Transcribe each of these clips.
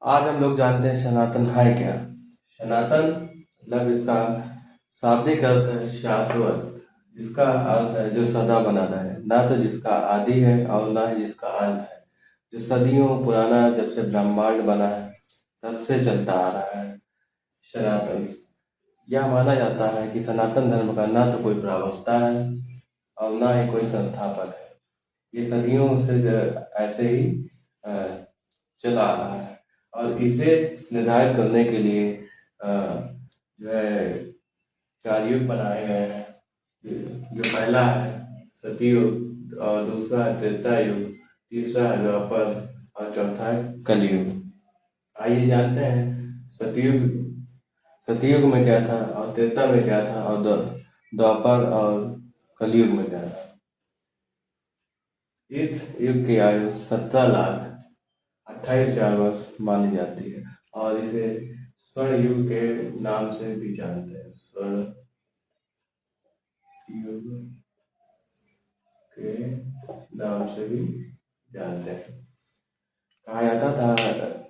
आज हम लोग जानते हैं सनातन है क्या। सनातन मतलब इसका शाब्दिक अर्थ है शाश्वत, जिसका अर्थ है जो सदा बना रहे, ना तो जिसका आदि है और ना ही जिसका अंत है, जो सदियों पुराना, जब से ब्रह्मांड बना है तब से चलता आ रहा है। सनातन, यह माना जाता है कि सनातन धर्म का ना तो कोई प्रवक्ता है और ना ही कोई संस्थापक है। ये सदियों से ऐसे ही अ, चला आ रहा है और इसे निर्धारित करने के लिए जो है 4 युग बनाए गए हैं। जो पहला है सतयुग और दूसरा है त्रेता युग, तीसरा है द्वापर और चौथा है कलयुग। आइए जानते हैं सतयुग सतयुग में क्या था और त्रेता में क्या था और द्वापर और कलयुग में क्या था। इस युग की आयु 17,28,000 वर्ष मानी जाती है और इसे स्वर्ण युग के नाम से भी जानते हैं। स्वर्ण युग के नाम से भी जानते हैं। कहा जाता था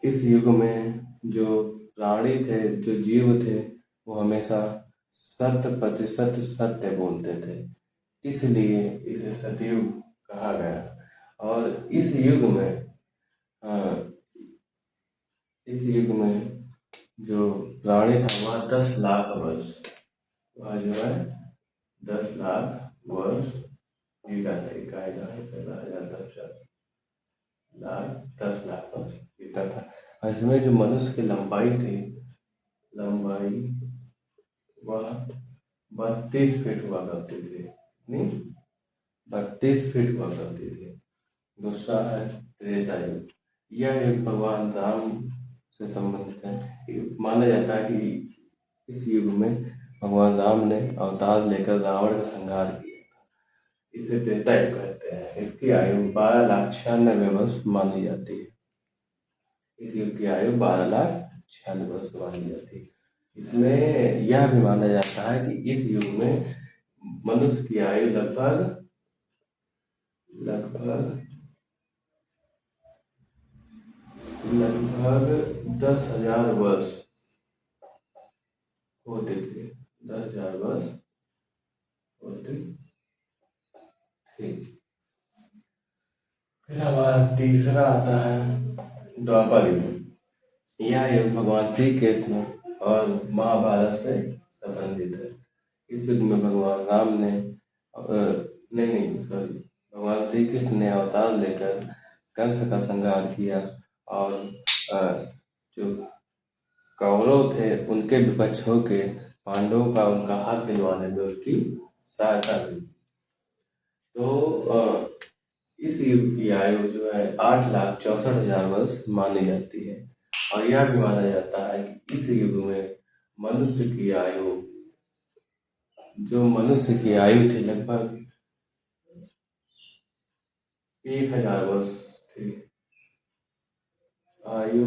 इस युग में जो प्राणी थे, जो जीव थे, वो हमेशा 100% सत्य बोलते थे, इसलिए इसे सतयुग कहा गया। और अ, इस युग में जो प्राणी था वह 10 लाख वर्ष, वह जो है 10 लाख वर्ष जीता था। इकाई ढाई से 10 लाख 10 लाख वर्ष जीता था। और इसमें जो मनुष्य की लंबाई थी, लंबाई वह 32 फीट हुआ करती थी। नहीं, 32 फीट हुआ करती थी। दूसरा है त्रेता युग। यह युग भगवान राम से संबंधित है। माना जाता है कि इस युग में भगवान राम ने अवतार लेकर रावण का संहार किया। इसे त्रेता युग कहते हैं। इसकी आयु 12,96,000 वर्ष मानी जाती है। इस युग की आयु 12,96,000 वर्ष मानी जाती है। इसमें यह भी माना जाता है कि इस युग में मनुष्य की आयु लगभग लगभग लगभग 10,000 वर्ष होते थे। 10,000 वर्ष होते थे। फिर हमारा तीसरा आता है द्वापर युग। यह युग भगवान श्री कृष्ण और महाभारत से संबंधित है। इस युग में भगवान राम ने नहीं नहीं सॉरी भगवान श्री कृष्ण ने अवतार लेकर कंस का संहार किया और जो कौरव थे उनके विपक्ष होके पांडवों का उनका हाथ दिलवाने में उनकी सहायता की। तो इस युग की आयु जो है 8,64,000 वर्ष मानी जाती है। और यह भी माना जाता है कि इस युग में मनुष्य की आयु मनुष्य की आयु थी लगभग 1,000 वर्ष थी। आयु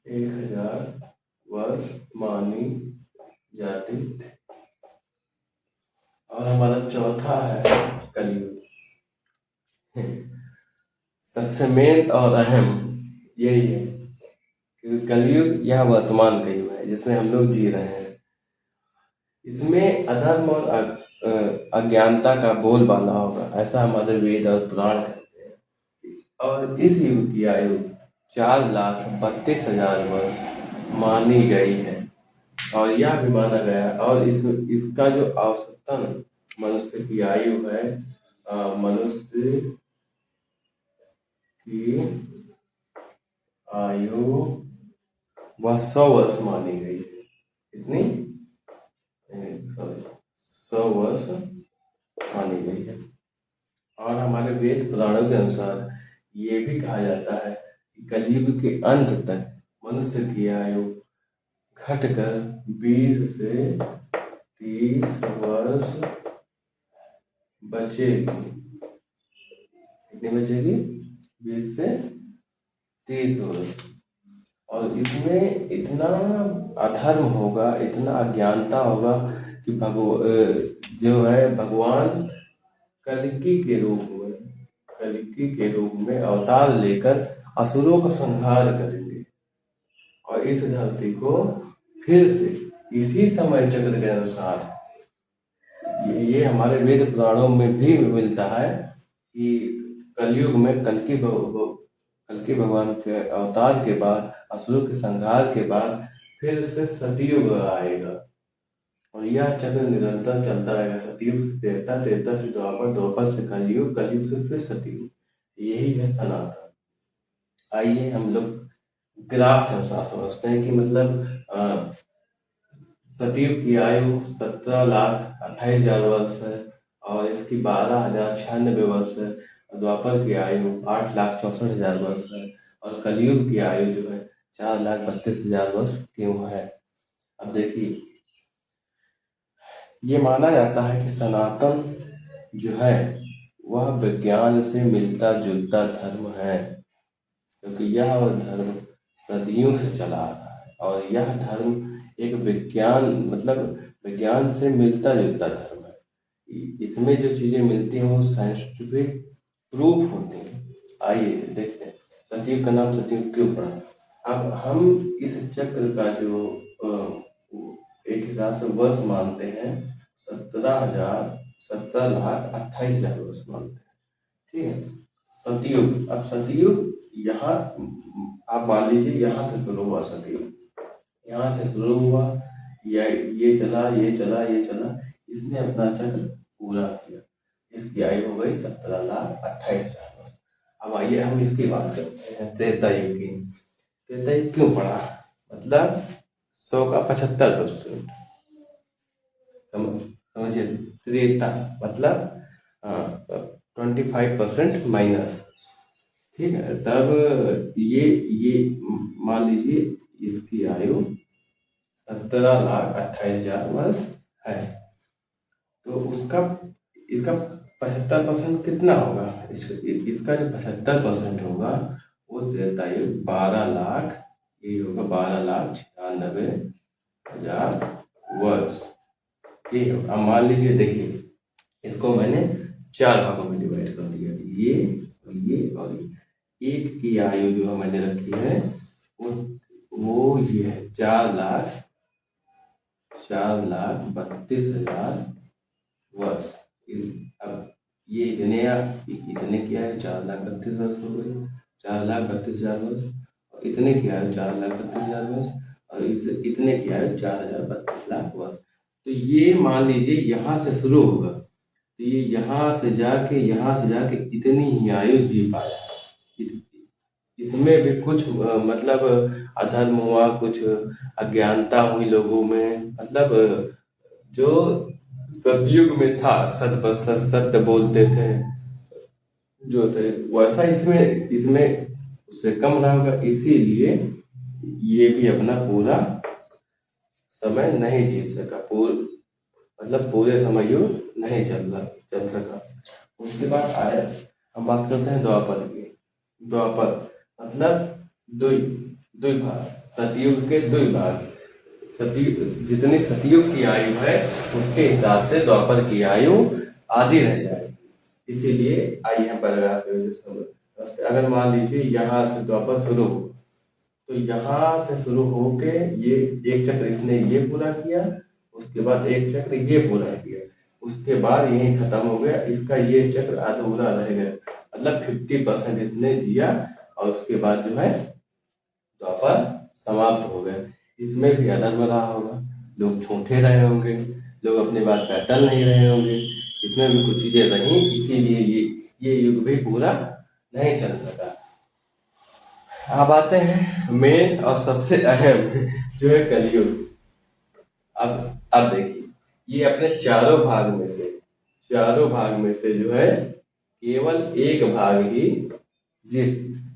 1,000 वर्ष मानी जाती थी। और हमारा चौथा है कलयुग। सबसे मेन और अहम यही है क्योंकि कलयुग यह वर्तमान का युग है जिसमें हम लोग जी रहे हैं। इसमें अधर्म और अज्ञानता का बोलबाला होगा, ऐसा हमारे वेद और पुराण कहते हैं। और इस युग की आयु 4,32,000 वर्ष मानी गई है। और यह भी माना गया और इसका जो औसतन मनुष्य की आयु है, मनुष्य की आयु वह 100 वर्ष मानी गई है। कितनी? सॉरी, 100 वर्ष मानी गई है। और हमारे वेद पुराणों के अनुसार ये भी कहा जाता है कि कलयुग के अंत तक मनुष्य की आयु घटकर 20 से 30 वर्ष बचेगी। कितनी बचेगी? 20 से 30 वर्ष। और इसमें इतना अधर्म होगा, इतना अज्ञानता होगा कि जो है भगवान कल्कि के रूप में अवतार लेकर असुरों का संहार करेंगे और इस धरती को फिर से इसी समय चक्र के अनुसार, ये हमारे वेद पुराणों में भी मिलता है कि कलयुग में कल्कि भगवान के अवतार के बाद, असुरों के संहार के बाद फिर से सतयुग आएगा और यह चक्र निरंतर चलता रहेगा। सतयुग से त्रेता, त्रेता से द्वापर, द्वापर से कलयुग, कलयुग से फिर सतयुग, यही है सनातन। आइए हम लोग ग्राफ के अनुसार समझते हैं कि मतलब सतयुग की आयु 17,28,000 वर्ष है और इसकी 12,096 वर्ष है। द्वापर की आयु 8,64,000 वर्ष है और कलयुग की आयु जो है 4,32,000 वर्ष क्यों है। अब देखिए, ये माना जाता है कि सनातन जो है वह विज्ञान से मिलता जुलता धर्म है, क्योंकि यह धर्म सदियों से चला आ रहा है और यह धर्म एक विज्ञान मतलब विज्ञान से मिलता जुलता धर्म है। इसमें जो चीजें मिलती हैं वो साइंटिफिक प्रूफ होती हैं। आइए देखते हैं सतयुग का नाम सतयुग क्यों पड़ा। अब हम इस चक्र का जो एक हिसाब से वर्ष मानते हैं 17,28,000 वर्ष मानते हैं, ठीक है। सतयुग, अब सतयुग यहाँ आप मान लीजिए यहाँ से शुरू हुआ सतयुग, यहाँ से शुरू हुआ, ये चला, ये चला, ये चला, इसने अपना चक्र पूरा किया। इसकी आयु हो गई 17,28,000 वर्ष। अब आइए हम इसकी बात करते हैं त्रेता युग की। त्रेता युग क्यों पड़ा, मतलब 100 का 75%, समझिए। त्रेता मतलब 25% माइनस, ठीक है। तब ये मान लीजिए इसकी आयु 17,28,000 वर्ष है, तो उसका इसका 75% कितना होगा, इसका जो 75% होगा वो त्रेता युग 12,00,000, ये होगा 12,96,000 वर्ष, ये होगा। अब मान लीजिए, देखिए इसको मैंने 4 भागों में डिवाइड कर दिया, ये और ये और ये। एक की आयु जो मैंने रखी है वो ये है 4,32,000 वर्ष। अब ये इतने की आयु 4,32,000 वर्ष हो गई, 4,32,000 वर्ष, और इतने की आयु 4,32,000 वर्ष, और इतने की आयु 4,32,000 वर्ष। तो ये मान लीजिए यहाँ से शुरू होगा, तो ये यहाँ से जाके इतनी ही आयु जी पाया। इसमें भी कुछ मतलब अधर्म हुआ, कुछ अज्ञानता हुई लोगों में, मतलब जो सतयुग में था सत्य बोलते थे जो थे, वैसा इसमें उससे कम रहा होगा, इसीलिए ये भी अपना पूरा समय नहीं जीत सका, मतलब पूरे समय यू नहीं चल सका। उसके बाद आया, हम बात करते हैं द्वापर की। द्वापर मतलब दुई भाग, सतयुग के दुई भाग। सतयुग, जितनी सतयुग की आयु है उसके हिसाब से द्वापर की आयु आधी रह जाएगी। इसीलिए आइए हम पैराग्राफ की वजह से, अगर मान लीजिए यहाँ से द्वापर शुरू हो, तो यहाँ से शुरू होके ये एक चक्र इसने ये पूरा किया, उसके बाद एक चक्र ये पूरा किया, उसके बाद यही खत्म हो गया, इसका ये चक्र अधूरा रह गया, मतलब 50% इसने जिया और उसके बाद जो है द्वापर समाप्त हो गया। इसमें भी अधर्म रहा होगा, लोग झूठे रहे होंगे, लोग अपनी बात पे अटल नहीं रहे होंगे, इसमें भी कुछ चीजें रही, इसीलिए ये युग भी पूरा नहीं चल सका। अब आते हैं मेन और सबसे अहम जो है कलयुग। अब देखिए, ये अपने चारों भाग में से जो है केवल एक भाग ही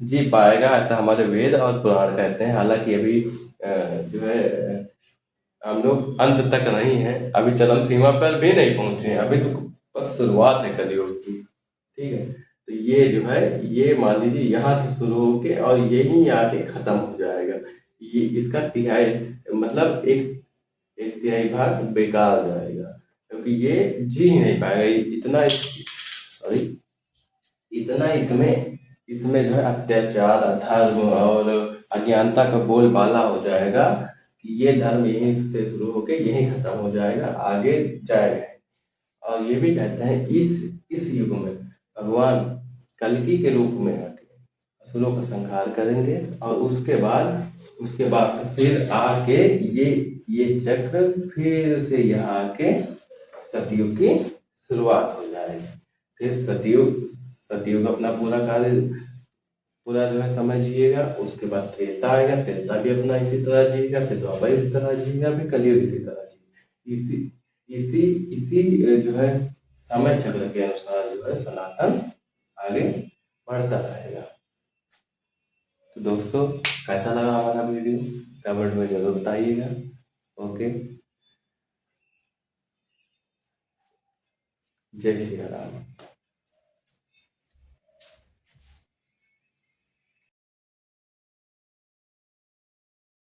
जी पाएगा, ऐसा हमारे वेद और पुराण कहते हैं। हालांकि अभी जो है हम लोग अंत तक नहीं है, अभी चरम सीमा पर भी नहीं पहुंचे हैं, अभी तो बस शुरुआत है कलयुग की, ठीक है। तो ये जो है, ये मान लीजिए यहाँ से शुरू होके और यहीं आके खत्म हो जाएगा। ये इसका तिहाई मतलब एक तिहाई भाग बेकार हो जाएगा, क्योंकि ये जी ही नहीं पाएगा। इतना सॉरी इतना इसमें इसमें जो है अत्याचार, अधर्म और अज्ञानता का बोलबाला हो जाएगा कि ये धर्म यहीं से शुरू होके यहीं खत्म हो जाएगा, आगे जाएगा नहीं। और ये भी कहते हैं इस युग में भगवान कल्कि के रूप में आके असुरों का संहार करेंगे, और उसके बाद से फिर आके ये चक्र फिर से यहाँ आके सतयुग की शुरुआत हो जाएगी। फिर सतयुग अपना पूरा कार्य, पूरा जो है समय जिएगा। उसके बाद त्रेता आएगा, त्रेता भी अपना इसी तरह जिएगा, फिर द्वापर इसी तरह जिएगा, फिर कलयुग इसी तरह जिएगा। इसी इसी जो है समय चक्र के अनुसार जो है सनातन आगे बढ़ता रहेगा। तो दोस्तों, कैसा लगा हमारा वीडियो कमेंट में जरूर बताइएगा। ओके, जय श्री राम।